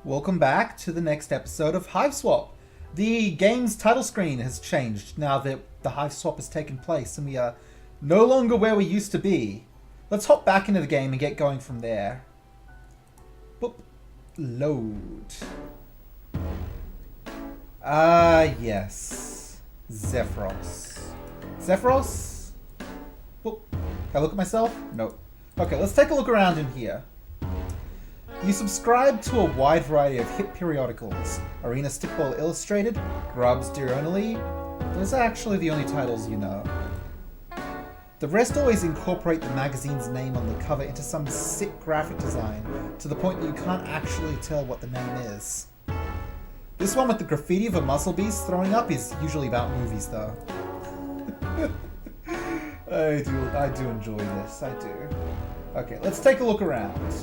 Welcome back to the next episode of Hiveswap. The game's title screen has changed now that the Hiveswap has taken place and we are no longer where we used to be. Let's hop back into the game and get going from there. Boop. Load. Yes. Zephyros. Zephyros? Boop. Can I look at myself? Nope. Okay, let's take a look around in here. You subscribe to a wide variety of hit periodicals. Arena Stickball Illustrated, Grubs Diurnally. Those are actually the only titles you know. The rest always incorporate the magazine's name on the cover into some sick graphic design, to the point that you can't actually tell what the name is. This one with the graffiti of a muzzle beast throwing up is usually about movies though. I do enjoy this, I do. Okay, let's take a look around.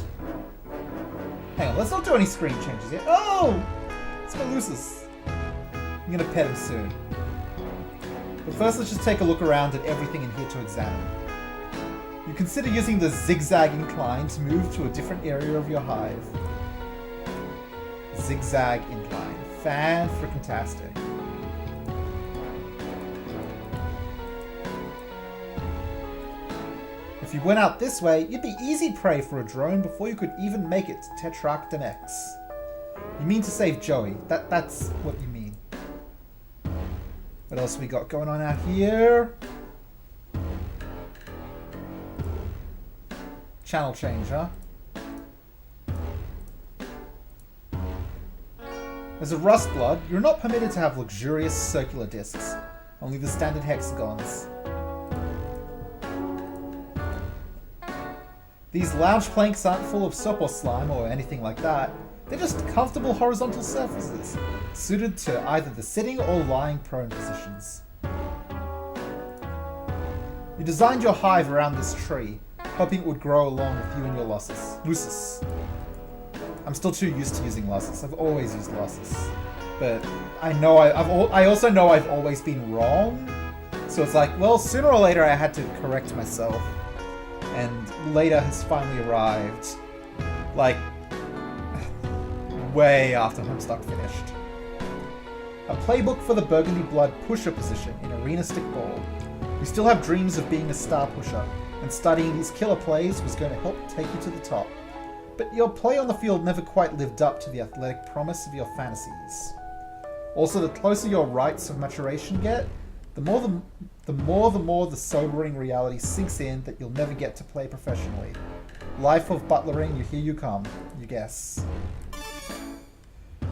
Hang on, let's not do any screen changes yet. Oh! It's Lucis. I'm gonna pet him soon. But first, let's just take a look around at everything in here to examine. You consider using the zigzag incline to move to a different area of your hive. Zigzag incline. Fan-frickin-tastic. If you went out this way, you'd be easy prey for a drone before you could even make it to Tetrarch Denex. You mean to save Joey. That's what you mean. What else we got going on out here? Channel change, huh? As a Rustblood, you're not permitted to have luxurious circular discs, only the standard hexagons. These lounge planks aren't full of soap or slime or anything like that. They're just comfortable horizontal surfaces, suited to either the sitting or lying prone positions. You designed your hive around this tree, hoping it would grow along with you and your Lucis. I'm still too used to using Lucis. I've always used Lucis. But I also know I've always been wrong. So it's like, well, sooner or later I had to correct myself. And later has finally arrived. Like, way after Homestuck finished. A playbook for the Burgundy Blood pusher position in Arena Stickball. You still have dreams of being a star pusher, and studying these killer plays was going to help take you to the top. But your play on the field never quite lived up to the athletic promise of your fantasies. Also, the closer your rites of maturation get, the more the sobering reality sinks in that you'll never get to play professionally. Life of butlering, here you come, you guess.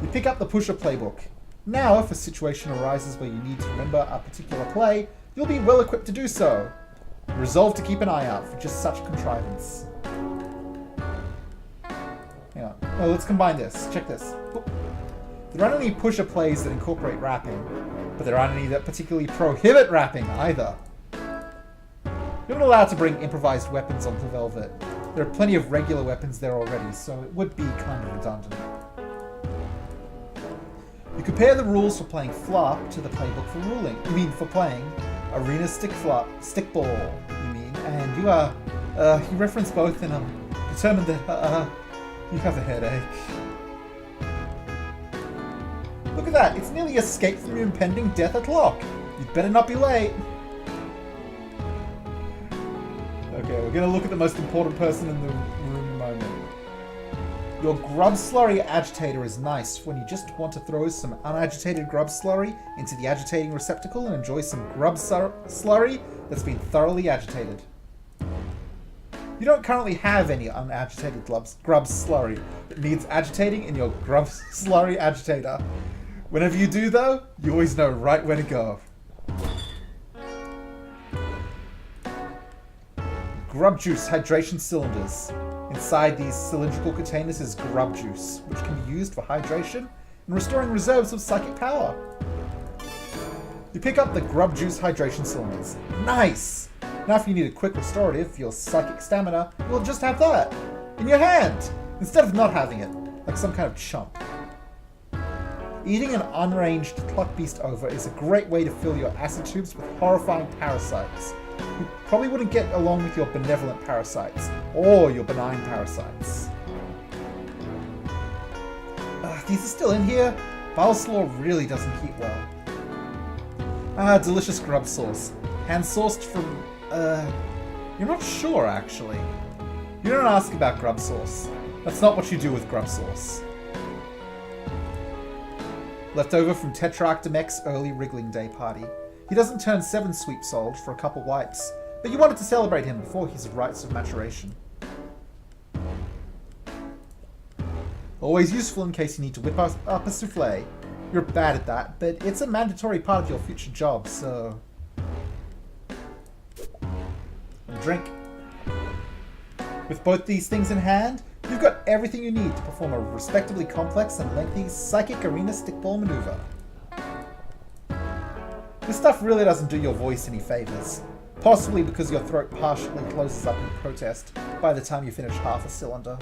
You pick up the pusher playbook. Now, if a situation arises where you need to remember a particular play, you'll be well equipped to do so. Resolve to keep an eye out for just such contrivance. Hang on. Oh, let's combine this. Check this. There aren't any pusher plays that incorporate wrapping, but there aren't any that particularly prohibit wrapping either. You're not allowed to bring improvised weapons onto Velvet. There are plenty of regular weapons there already, so it would be kind of redundant. You compare the rules for playing Flop to the playbook for playing Arena Stickball, you mean, and you reference both and I'm determined that, you have a headache. Look at that, it's nearly escaped from your impending death at lock. You'd better not be late. Okay, we're gonna look at the most important person in the room in a moment. Your grub slurry agitator is nice when you just want to throw some unagitated grub slurry into the agitating receptacle and enjoy some grub slurry that's been thoroughly agitated. You don't currently have any unagitated grub slurry that needs agitating in your grub slurry agitator. Whenever you do, though, you always know right where to go. Grub juice hydration cylinders. Inside these cylindrical containers is grub juice, which can be used for hydration and restoring reserves of psychic power. You pick up the grub juice hydration cylinders. Nice! Now if you need a quick restorative for your psychic stamina, you'll just have that in your hand, instead of not having it, like some kind of chump. Eating an unranged cluck beast over is a great way to fill your acid tubes with horrifying parasites. You probably wouldn't get along with your benevolent parasites, or your benign parasites. These are still in here? Bowslaw really doesn't heat well. Ah, delicious grub sauce. Hand-sourced from, You're not sure, actually. You don't ask about grub sauce. That's not what you do with grub sauce. Leftover from Tetrarch Demek's early Wriggling Day party. He doesn't turn 7 sweep-souled for a couple wipes, but you wanted to celebrate him before his rites of maturation. Always useful in case you need to whip up a souffle. You're bad at that, but it's a mandatory part of your future job, so... Drink. With both these things in hand, you've got everything you need to perform a respectably complex and lengthy psychic arena stickball maneuver. This stuff really doesn't do your voice any favors, possibly because your throat partially closes up in protest by the time you finish half a cylinder.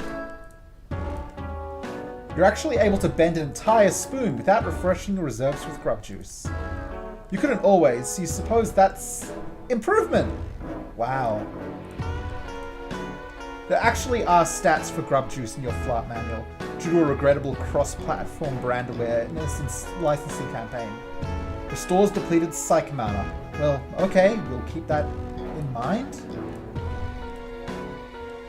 You're actually able to bend an entire spoon without refreshing your reserves with grub juice. You couldn't always, so you suppose that's... improvement! Wow. There actually are stats for grub juice in your flat manual, due to a regrettable cross-platform brand awareness and licensing campaign. Restores depleted psych mana. Well, okay, we'll keep that in mind.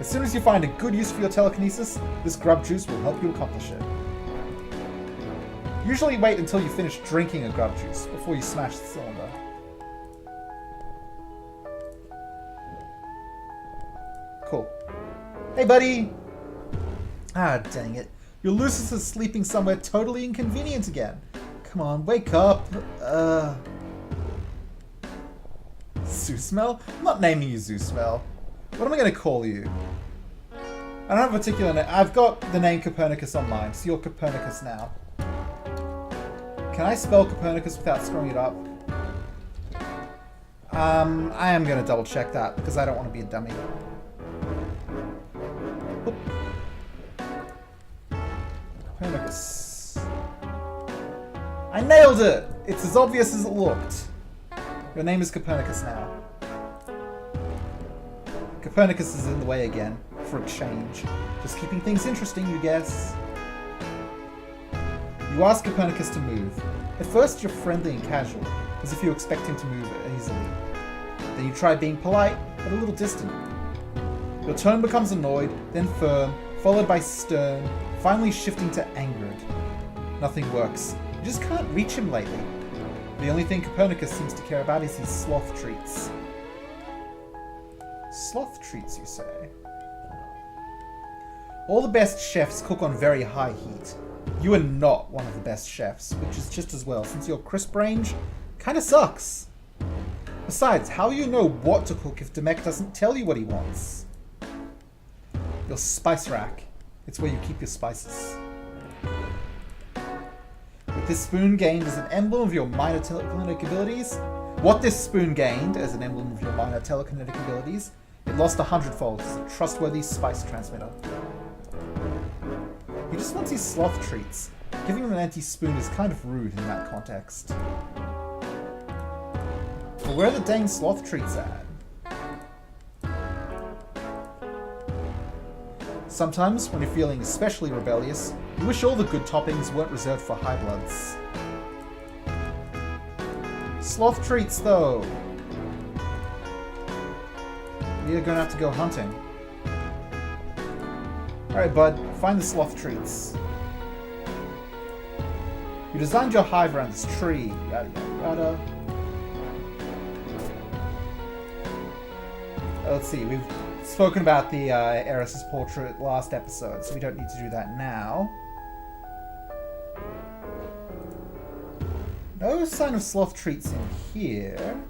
As soon as you find a good use for your telekinesis, this grub juice will help you accomplish it. Usually wait until you finish drinking a grub juice before you smash the cylinder. Cool. Hey, buddy! Ah, dang it. Your Lucis is sleeping somewhere totally inconvenient again. Come on, wake up. Zoosmell? I'm not naming you Zoosmell. What am I going to call you? I don't have a particular name. I've got the name Copernicus on mine, so you're Copernicus now. Can I spell Copernicus without screwing it up? I am going to double check that, because I don't want to be a dummy. Oop. Copernicus. I nailed it! It's as obvious as it looked. Your name is Copernicus now. Copernicus is in the way again, for a change. Just keeping things interesting, you guess. You ask Copernicus to move. At first you're friendly and casual, as if you expect him to move easily. Then you try being polite, but a little distant. Your tone becomes annoyed, then firm, followed by stern, finally shifting to angered. Nothing works. You just can't reach him lately. The only thing Copernicus seems to care about is his sloth treats. Sloth treats, you say? All the best chefs cook on very high heat. You are not one of the best chefs, which is just as well, since your crisp range kinda sucks. Besides, how you know what to cook if Demek doesn't tell you what he wants? Your spice rack. It's where you keep your spices. With this spoon gained as an emblem of your minor telekinetic abilities, it lost 100-fold as a trustworthy spice transmitter. He just wants his sloth treats. Giving him an empty spoon is kind of rude in that context. But where are the dang sloth treats at? Sometimes, when you're feeling especially rebellious, you wish all the good toppings weren't reserved for high bloods. Sloth treats, though. We're gonna have to go hunting. Alright, bud. Find the sloth treats. You designed your hive around this tree. Yada yada yada. Let's see. We've spoken about the Eris's portrait last episode, so we don't need to do that now. No sign of sloth treats in here.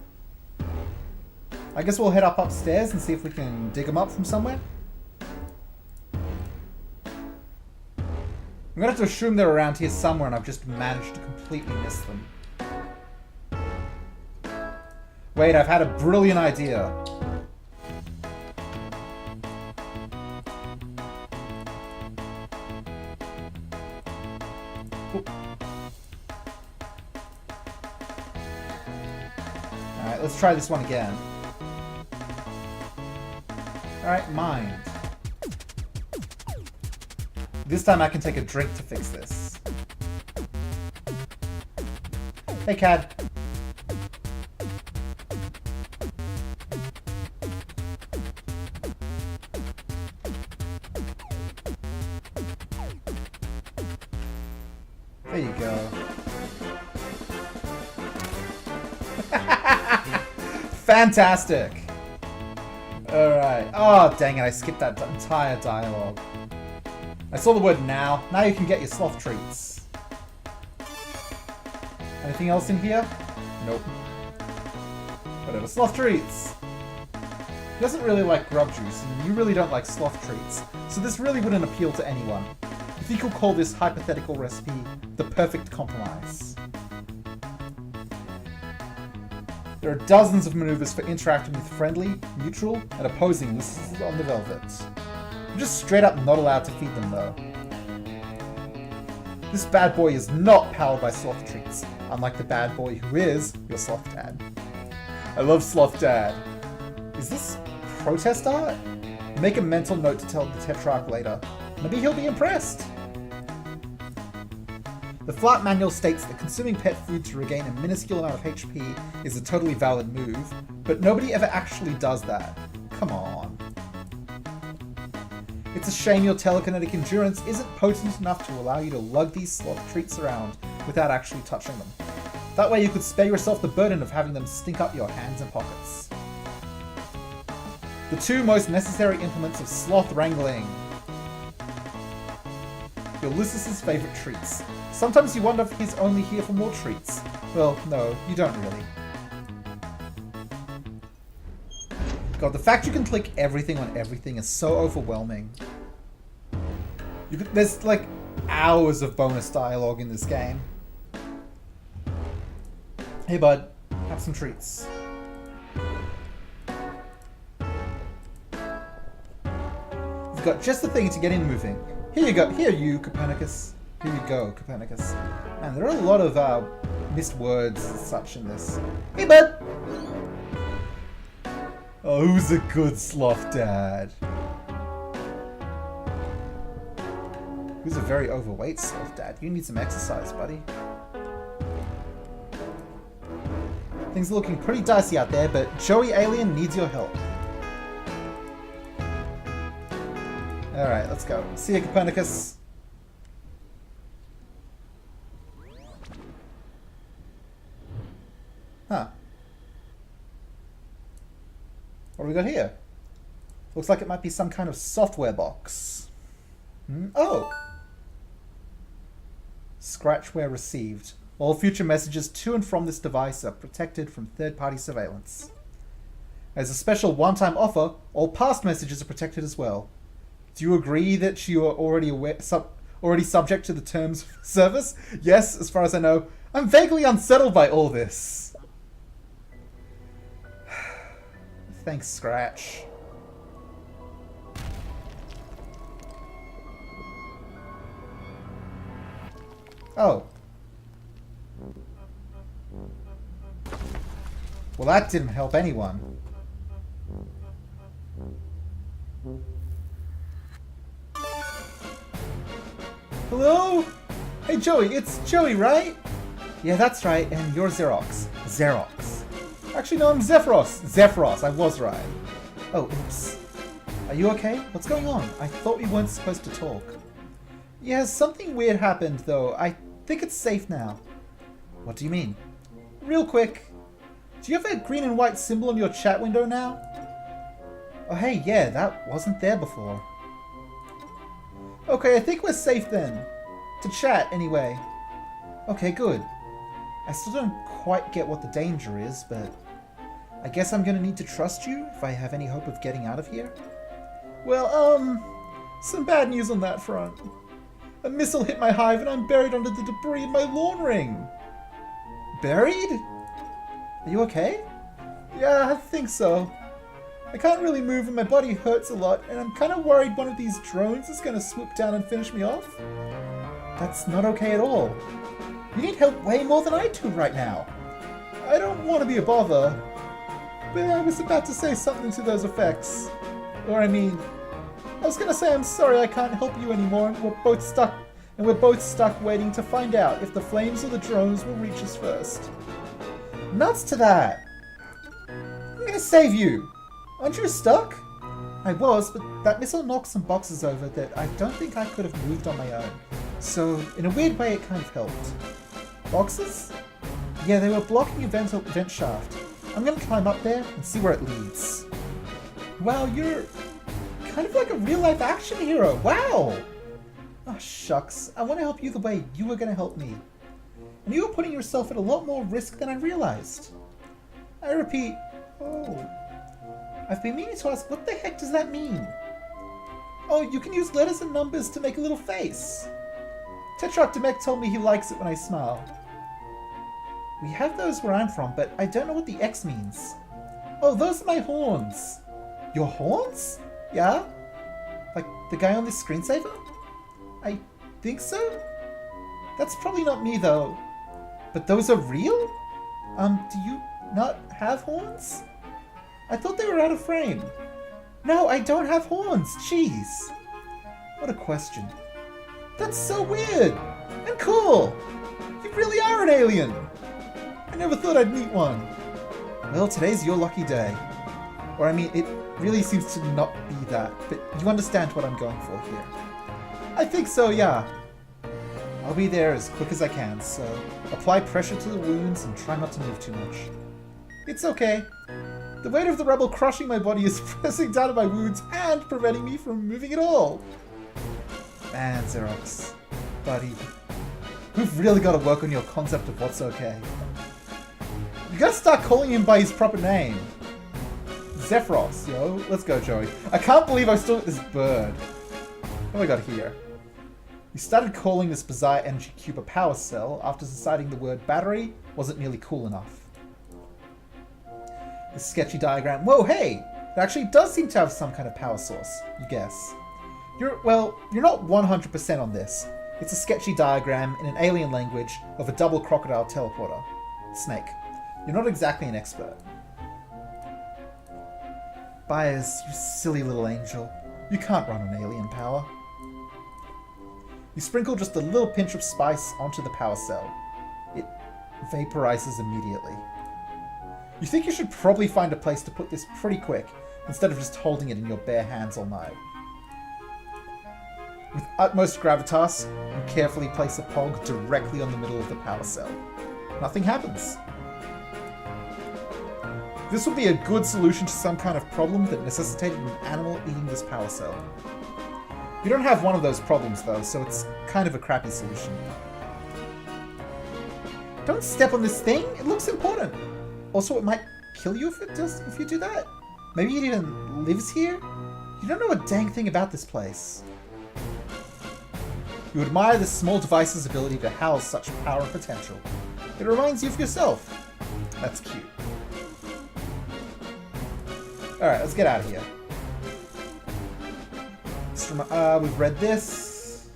I guess we'll head up upstairs and see if we can dig them up from somewhere. I'm gonna have to assume they're around here somewhere and I've just managed to completely miss them. Wait, I've had a brilliant idea. Oop. Alright, let's try this one again. Alright, mind. This time I can take a drink to fix this. Hey, Cad. There you go. Fantastic! Alright. Oh, dang it. I skipped that entire dialogue. I saw the word now. Now you can get your sloth treats. Anything else in here? Nope. Whatever. Sloth treats! He doesn't really like grub juice, and you really don't like sloth treats, so this really wouldn't appeal to anyone. I think you'll call this hypothetical recipe the perfect compromise. There are dozens of maneuvers for interacting with friendly, neutral, and opposing lists on the Velvet. You're just straight up not allowed to feed them though. This bad boy is not powered by sloth treats, unlike the bad boy who is your sloth dad. I love sloth dad. Is this protest art? Make a mental note to tell the Tetrarch later. Maybe he'll be impressed. The flight manual states that consuming pet food to regain a minuscule amount of HP is a totally valid move, but nobody ever actually does that. Come on. It's a shame your telekinetic endurance isn't potent enough to allow you to lug these sloth treats around without actually touching them. That way you could spare yourself the burden of having them stink up your hands and pockets. The two most necessary implements of sloth wrangling. Ulysses' favourite treats. Sometimes you wonder if he's only here for more treats. Well, no, you don't really. God, the fact you can click everything on everything is so overwhelming. There's like hours of bonus dialogue in this game. Hey bud, have some treats. You've got just the thing to get in moving. Here you go. Here you, Copernicus. Here you go, Copernicus. Man, there are a lot of missed words and such in this. Hey, bud! Oh, who's a good sloth dad? Who's a very overweight sloth dad? You need some exercise, buddy. Things are looking pretty dicey out there, but Joey Alien needs your help. Alright, let's go. See you, Copernicus. Huh. What do we got here? Looks like it might be some kind of software box. Oh! Scratchware received. All future messages to and from this device are protected from third-party surveillance. As a special one-time offer, all past messages are protected as well. Do you agree that you are already subject to the terms of service? Yes, as far as I know. I'm vaguely unsettled by all this. Thanks, Scratch. Oh. Well, that didn't help anyone. Hello? Hey, Joey, it's Joey, right? Yeah, that's right, and you're Xerox. Xerox. Actually, no, I'm Zephyros. Zephyros, I was right. Oh, oops. Are you okay? What's going on? I thought we weren't supposed to talk. Yeah, something weird happened, though. I think it's safe now. What do you mean? Real quick. Do you have a green and white symbol on your chat window now? Oh, hey, yeah, that wasn't there before. Okay, I think we're safe then. To chat, anyway. Okay, good. I still don't quite get what the danger is, but I guess I'm gonna need to trust you if I have any hope of getting out of here. Well, some bad news on that front. A missile hit my hive and I'm buried under the debris in my lawn ring. Buried? Are you okay? Yeah, I think so. I can't really move and my body hurts a lot, and I'm kind of worried one of these drones is going to swoop down and finish me off. That's not okay at all. You need help way more than I do right now. I don't want to be a bother, but I was about to say something to those effects. Or I mean, I was going to say I'm sorry I can't help you anymore and we're both stuck and we're both stuck waiting to find out if the flames or the drones will reach us first. Nuts to that! I'm gonna save you! Aren't you stuck? I was, but that missile knocked some boxes over that I don't think I could have moved on my own. So, in a weird way, it kind of helped. Boxes? Yeah, they were blocking a vent shaft. I'm gonna climb up there and see where it leads. Wow, you're kind of like a real-life action hero. Wow! Oh, shucks. I want to help you the way you were gonna help me. And you were putting yourself at a lot more risk than I realized. I repeat, oh. I've been meaning to ask, what the heck does that mean? Oh, you can use letters and numbers to make a little face. Tetrarch Demek told me he likes it when I smile. We have those where I'm from, but I don't know what the X means. Oh, those are my horns. Your horns? Yeah? Like the guy on this screensaver? I think so? That's probably not me, though. But those are real? Do you not have horns? I thought they were out of frame. No, I don't have horns. Jeez. What a question. That's so weird. And cool. You really are an alien. I never thought I'd meet one. Well, today's your lucky day. Or I mean, it really seems to not be that, but you understand what I'm going for here. I think so, yeah. I'll be there as quick as I can, so apply pressure to the wounds and try not to move too much. It's okay. The weight of the rebel crushing my body is pressing down on my wounds and preventing me from moving at all. Man, Xerox. Buddy. We've really got to work on your concept of what's okay. You gotta start calling him by his proper name. Zephyros, yo. Let's go, Joey. I can't believe I still got this bird. What have I got here? We started calling this bizarre energy cube a power cell after deciding the word battery wasn't nearly cool enough. This sketchy diagram. Whoa, hey! It actually does seem to have some kind of power source, you guess. You're not 100% on this. It's a sketchy diagram in an alien language of a double crocodile teleporter. Snake. You're not exactly an expert. Byers, you silly little angel. You can't run on alien power. You sprinkle just a little pinch of spice onto the power cell. It vaporizes immediately. You think you should probably find a place to put this pretty quick, instead of just holding it in your bare hands all night. With utmost gravitas, you carefully place a pog directly on the middle of the power cell. Nothing happens. This would be a good solution to some kind of problem that necessitated an animal eating this power cell. We don't have one of those problems though, so it's kind of a crappy solution. Don't step on this thing, it looks important. Also, it might kill you if you do that. Maybe it even lives here? You don't know a dang thing about this place. You admire this small device's ability to house such power and potential. It reminds you of yourself. That's cute. Alright, let's get out of here. We've read this.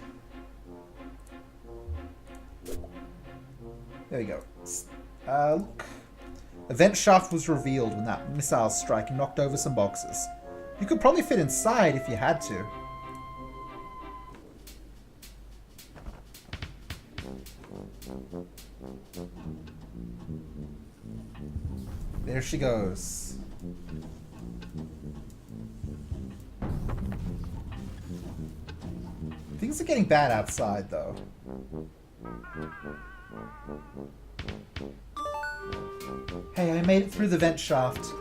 There we go. Look. A vent shaft was revealed when that missile strike knocked over some boxes. You could probably fit inside if you had to. There she goes. Things are getting bad outside, though. Hey, I made it through the vent shaft.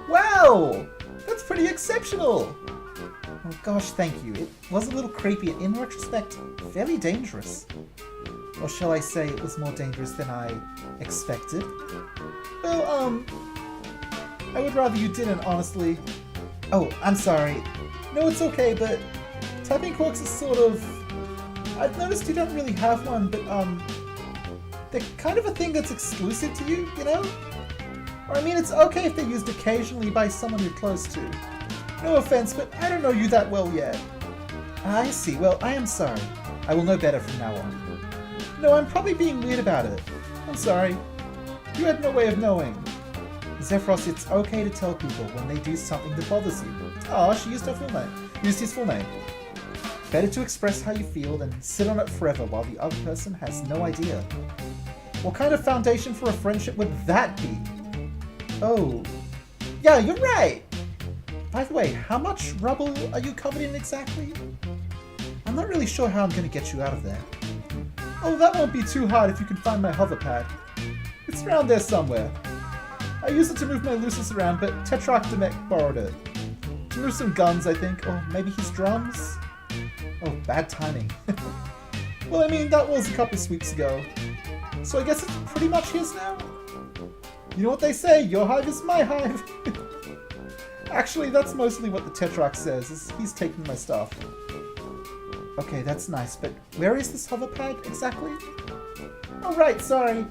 Wow! That's pretty exceptional! Oh gosh, thank you. It was a little creepy and in retrospect, fairly dangerous. Or shall I say it was more dangerous than I expected? Well, I would rather you didn't, honestly. Oh, I'm sorry. No, it's okay, but typing quirks is sort of... I've noticed you don't really have one, but, they're kind of a thing that's exclusive to you, you know? Or I mean, it's okay if they're used occasionally by someone you're close to. No offense, but I don't know you that well yet. I see. Well, I am sorry. I will know better from now on. No, I'm probably being weird about it. I'm sorry. You had no way of knowing. Zephyros, it's okay to tell people when they do something that bothers you. Oh, she used her full name. Used his full name. Better to express how you feel than sit on it forever while the other person has no idea. What kind of foundation for a friendship would that be? Oh, yeah, you're right. By the way, how much rubble are you covered in exactly? I'm not really sure how I'm going to get you out of there. Oh, that won't be too hard if you can find my hover pad. It's around there somewhere. I use it to move my Lucis around, but Tetrarch Demek borrowed it. To move some guns, I think, or maybe his drums? Oh, bad timing. Well, I mean, that was a couple sweeps ago. So I guess it's pretty much his now? You know what they say, your hive is my hive. Actually, that's mostly what the Tetrarch says, is he's taking my stuff. Okay, that's nice, but where is this hover pad exactly? Oh right, sorry.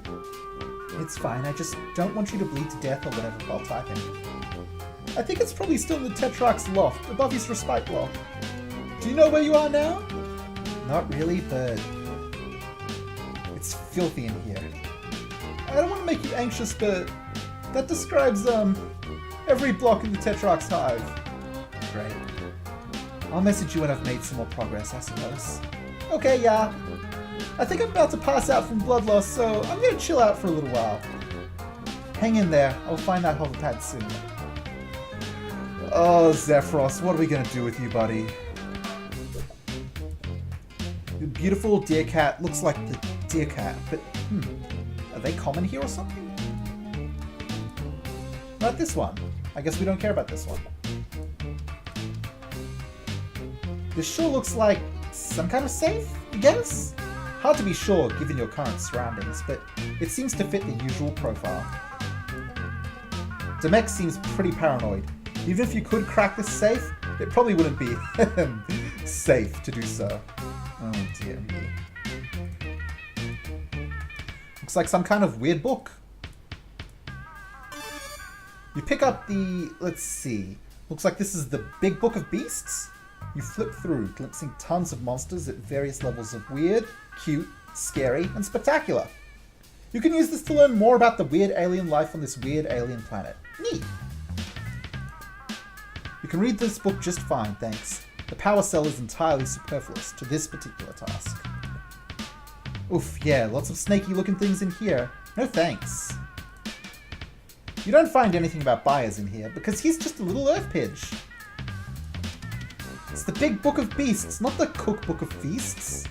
It's fine, I just don't want you to bleed to death or whatever while typing. I think it's probably still in the Tetrarch's loft, above his respite block. Do you know where you are now? Not really, but it's filthy in here. I don't want to make you anxious, but that describes, every block in the Tetrarch's hive. Great. I'll message you when I've made some more progress, I suppose. Okay, yeah. I think I'm about to pass out from blood loss, so I'm gonna chill out for a little while. Hang in there, I'll find that hover pad soon. Oh, Zephyros, what are we gonna do with you, buddy? The beautiful deer cat looks like the deer cat, but are they common here or something? Not this one. I guess we don't care about this one. This sure looks like some kind of safe, I guess? Hard to be sure given your current surroundings, but it seems to fit the usual profile. Demek seems pretty paranoid. Even if you could crack this safe, it probably wouldn't be safe to do so. Oh dear me. Looks like some kind of weird book. You pick up the, let's see, looks like this is the Big Book of Beasts. You flip through, glimpsing tons of monsters at various levels of weird, cute, scary, and spectacular. You can use this to learn more about the weird alien life on this weird alien planet. Neat! You can read this book just fine, thanks. The power cell is entirely superfluous to this particular task. Oof, yeah, lots of snaky looking things in here. No thanks. You don't find anything about buyers in here, because he's just a little earth pidge. It's the Big Book of Beasts, not the Cookbook of Feasts.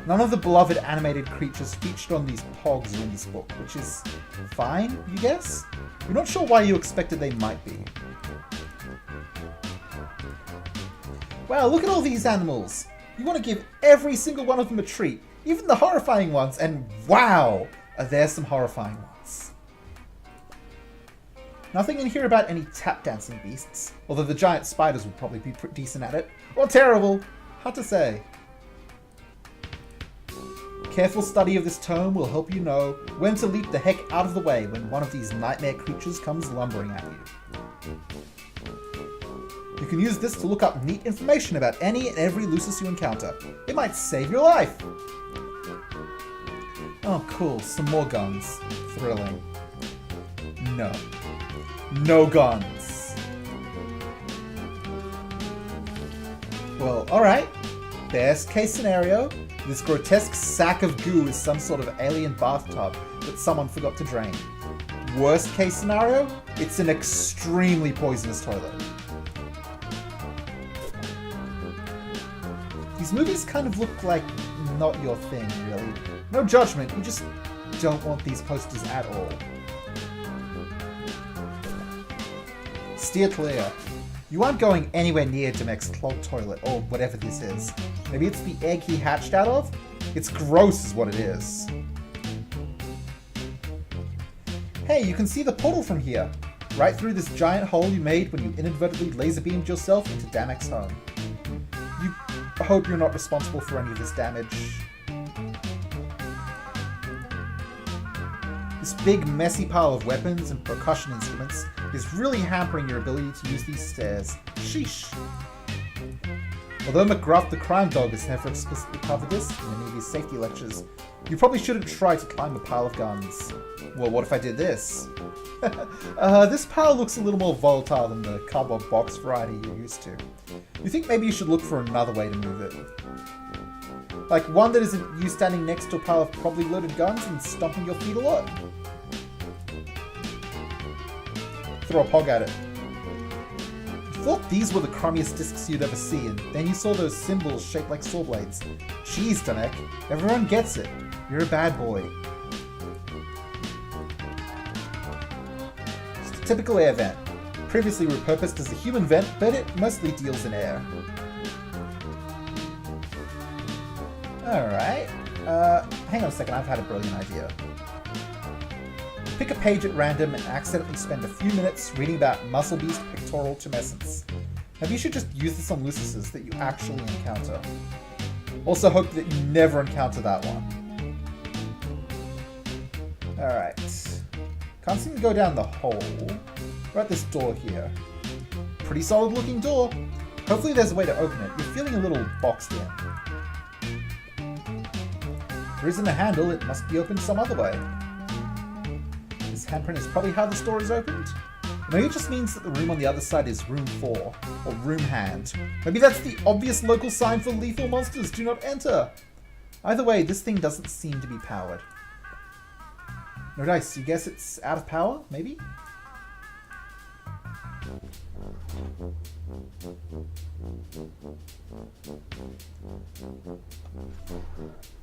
None of the beloved animated creatures featured on these pogs are in this book, which is fine, you guess? You're not sure why you expected they might be. Wow, look at all these animals! You want to give every single one of them a treat, even the horrifying ones, and wow, are there some horrifying ones. Nothing in here about any tap dancing beasts, although the giant spiders would probably be pretty decent at it. Or terrible, hard to say. Careful study of this tome will help you know when to leap the heck out of the way when one of these nightmare creatures comes lumbering at you. You can use this to look up neat information about any and every Lucis you encounter. It might save your life! Oh cool, some more guns. Thrilling. No. No guns. Well, alright. Best case scenario, this grotesque sack of goo is some sort of alien bathtub that someone forgot to drain. Worst case scenario, it's an extremely poisonous toilet. These movies kind of look like not your thing, really. No judgment, you just don't want these posters at all. Steer clear. You aren't going anywhere near Demek's clogged toilet, or whatever this is. Maybe it's the egg he hatched out of? It's gross is what it is. Hey, you can see the portal from here. Right through this giant hole you made when you inadvertently laser beamed yourself into Demek's home. You hope you're not responsible for any of this damage. This big messy pile of weapons and percussion instruments is really hampering your ability to use these stairs. Sheesh. Although McGruff the crime dog has never explicitly covered this in any of his safety lectures, you probably shouldn't try to climb a pile of guns. Well, what if I did this? This pile looks a little more volatile than the cardboard box variety you're used to. You think maybe you should look for another way to move it? Like one that isn't you standing next to a pile of probably loaded guns and stomping your feet a lot? Throw a pog at it. You thought these were the crummiest discs you'd ever see, and then you saw those symbols shaped like saw blades. Jeez, Danek, everyone gets it. You're a bad boy. Just a typical air vent. Previously repurposed as a human vent, but it mostly deals in air. Alright. Hang on a second, I've had a brilliant idea. Pick a page at random and accidentally spend a few minutes reading about muscle beast pectoral tumescence. Maybe you should just use this on Lucises that you actually encounter. Also hope that you never encounter that one. Alright. Can't seem to go down the hole. We're at this door here. Pretty solid looking door. Hopefully there's a way to open it. You're feeling a little boxed in. There isn't a handle, it must be opened some other way. This handprint is probably how this door is opened. Maybe it just means that the room on the other side is room 4, or room hand. Maybe that's the obvious local sign for lethal monsters do not enter. Either way, this thing doesn't seem to be powered. No dice, you guess it's out of power, maybe?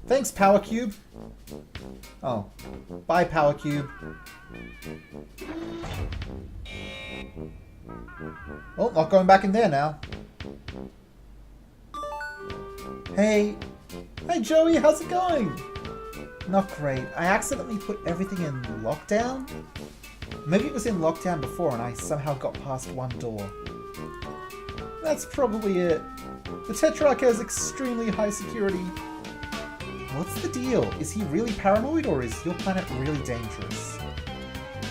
Thanks, Power Cube. Oh, bye, Power Cube. Oh, not going back in there now. Hey. Hey, Joey, how's it going? Not great. I accidentally put everything in lockdown. Maybe it was in lockdown before and I somehow got past one door. That's probably it. The Tetrarch has extremely high security. What's the deal? Is he really paranoid or is your planet really dangerous?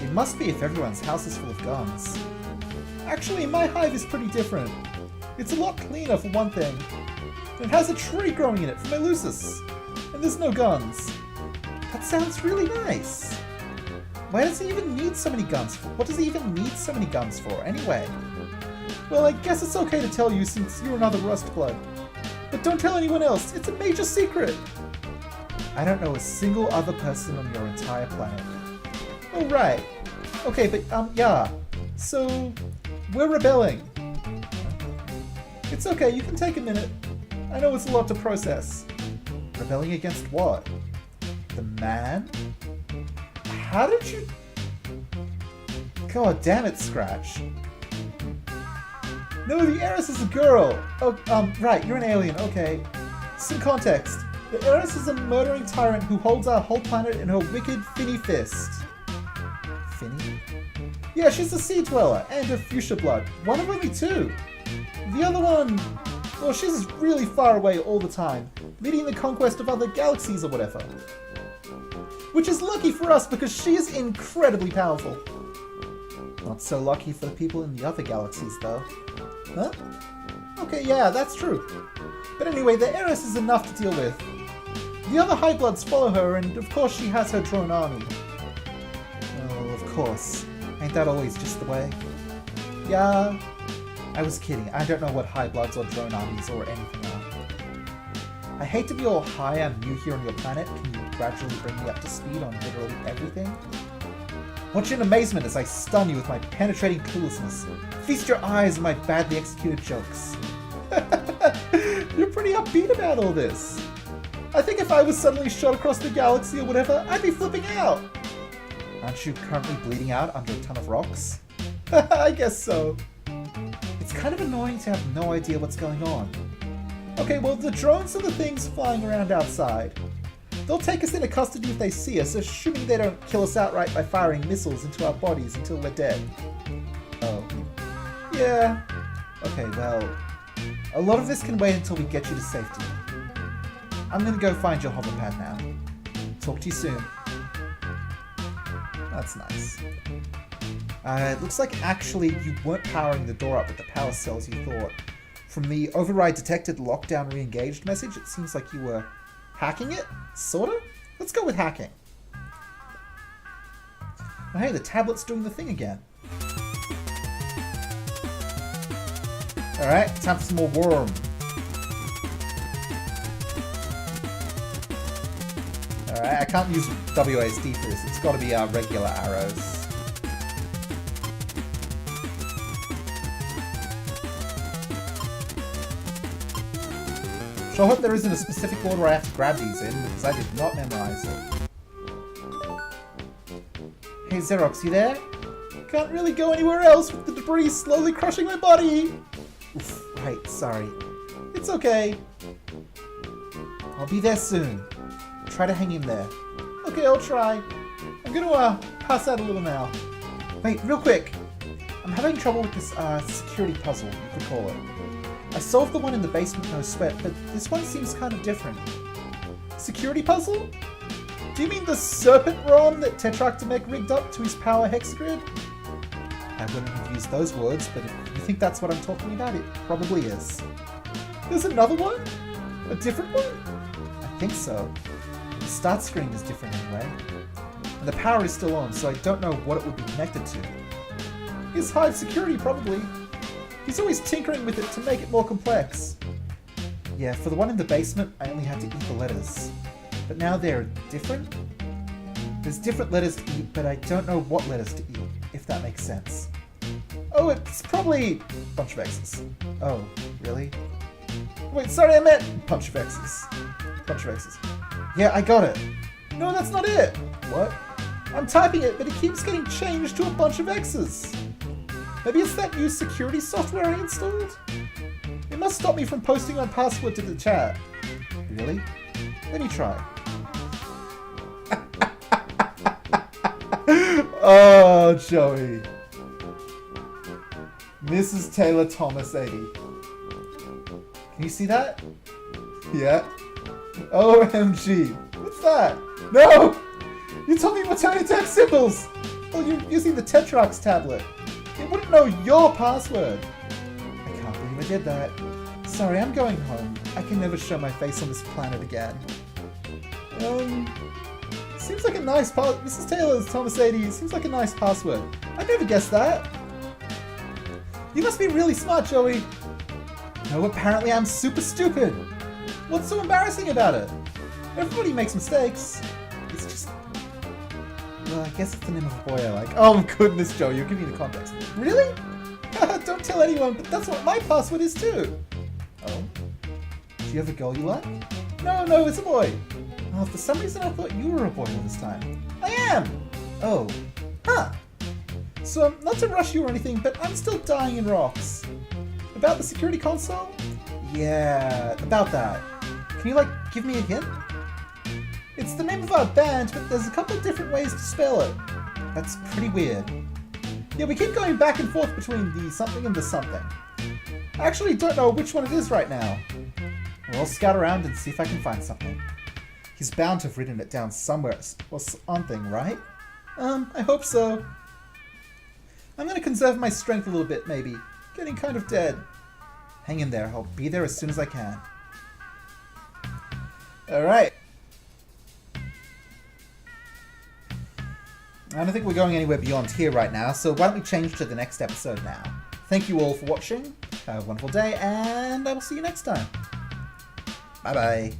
It must be if everyone's house is full of guns. Actually, my hive is pretty different. It's a lot cleaner for one thing. It has a tree growing in it for my Lucis. And there's no guns. That sounds really nice. Why does he even need so many guns for? What does he even need so many guns for, anyway? Well, I guess it's okay to tell you since you're another Rustblood. But don't tell anyone else, it's a major secret! I don't know a single other person on your entire planet. Oh, right. Okay, but, yeah. So, we're rebelling. It's okay, you can take a minute. I know it's a lot to process. Rebelling against what? The man? How did you... God damn it, Scratch. No, the heiress is a girl. Oh, right, you're an alien, okay. Some context. The heiress is a murdering tyrant who holds our whole planet in her wicked finny fist. Finny? Yeah, she's a sea dweller and a fuchsia blood. One of only two. The other one... Well, she's really far away all the time, leading the conquest of other galaxies or whatever. Which is lucky for us because she is incredibly powerful. Not so lucky for the people in the other galaxies, though. Huh? Okay, yeah, that's true. But anyway, the heiress is enough to deal with. The other High Bloods follow her, and of course she has her drone army. Oh, of course. Ain't that always just the way? Yeah, I was kidding. I don't know what High Bloods or drone armies or anything are. I hate to be all high, I'm new here on your planet. Can you gradually bring me up to speed on literally everything? Watch in amazement as I stun you with my penetrating cluelessness. Feast your eyes on my badly executed jokes. You're pretty upbeat about all this. I think if I was suddenly shot across the galaxy or whatever, I'd be flipping out. Aren't you currently bleeding out under a ton of rocks? I guess so. It's kind of annoying to have no idea what's going on. Okay, well, the drones are the things flying around outside. They'll take us into custody if they see us, assuming they don't kill us outright by firing missiles into our bodies until we're dead. Oh. Yeah. Okay, well, a lot of this can wait until we get you to safety. I'm gonna go find your hoverpad now. Talk to you soon. That's nice. It looks like actually you weren't powering the door up with the power cells you thought. From the override detected lockdown re-engaged message, it seems like you were hacking it? Sorta? Let's go with hacking. Oh, hey, the tablet's doing the thing again. Alright, time for some more worm. Alright, I can't use WASD for this. It's got to be our regular arrows. So I hope there isn't a specific order I have to grab these in, because I did not memorize it. Hey Xerox, you there? Can't really go anywhere else with the debris slowly crushing my body! Oof, right, sorry. It's okay. I'll be there soon. Try to hang in there. Okay, I'll try. I'm gonna pass out a little now. Wait, real quick. I'm having trouble with this security puzzle, you could call it. I solved the one in the basement, no sweat, but this one seems kind of different. Security puzzle? Do you mean the serpent ROM that Tetractomech rigged up to his power hexagrid? I wouldn't have used those words, but if you think that's what I'm talking about, it probably is. There's another one? A different one? I think so. The start screen is different anyway. And the power is still on, so I don't know what it would be connected to. His Hive security, probably. He's always tinkering with it to make it more complex. Yeah, for the one in the basement, I only had to eat the letters. But now they're different? There's different letters to eat, but I don't know what letters to eat, if that makes sense. Oh, it's probably a bunch of X's. Oh, really? Wait, sorry, I meant bunch of X's. Bunch of X's. Yeah, I got it. No, that's not it. What? I'm typing it, but it keeps getting changed to a bunch of X's. Maybe it's that new security software I installed? It must stop me from posting my password to the chat. Really? Let me try. Oh, Joey. Mrs. Taylor Thomas 80. Can you see that? Yeah. OMG. What's that? No! You told me alternative text symbols! Oh, you're using the Tetrax tablet. It wouldn't know your password. I can't believe I did that. Sorry, I'm going home. I can never show my face on this planet again. Seems like a nice Mrs. Taylor's Thomas 80. Seems like a nice password. I never guessed that. You must be really smart, Joey. No, apparently I'm super stupid. What's so embarrassing about it? Everybody makes mistakes. It's just... Well, I guess it's the name of a boy I like. Oh goodness, Joey, you're giving me the context. Really? Don't tell anyone, but that's what my password is too. Oh? Do you have a girl you like? No, it's a boy. Oh, for some reason I thought you were a boy all this time. I am! Oh. Huh. So, not to rush you or anything, but I'm still dying in rocks. About the security console? Yeah, about that. Can you, give me a hint? It's the name of our band, but there's a couple of different ways to spell it. That's pretty weird. Yeah, we keep going back and forth between the something and the something. I actually don't know which one it is right now. Well, I'll scout around and see if I can find something. He's bound to have written it down somewhere or something, right? I hope so. I'm gonna conserve my strength a little bit, maybe. Getting kind of dead. Hang in there, I'll be there as soon as I can. Alright. I don't think we're going anywhere beyond here right now, so why don't we change to the next episode now. Thank you all for watching, have a wonderful day, and I will see you next time. Bye bye.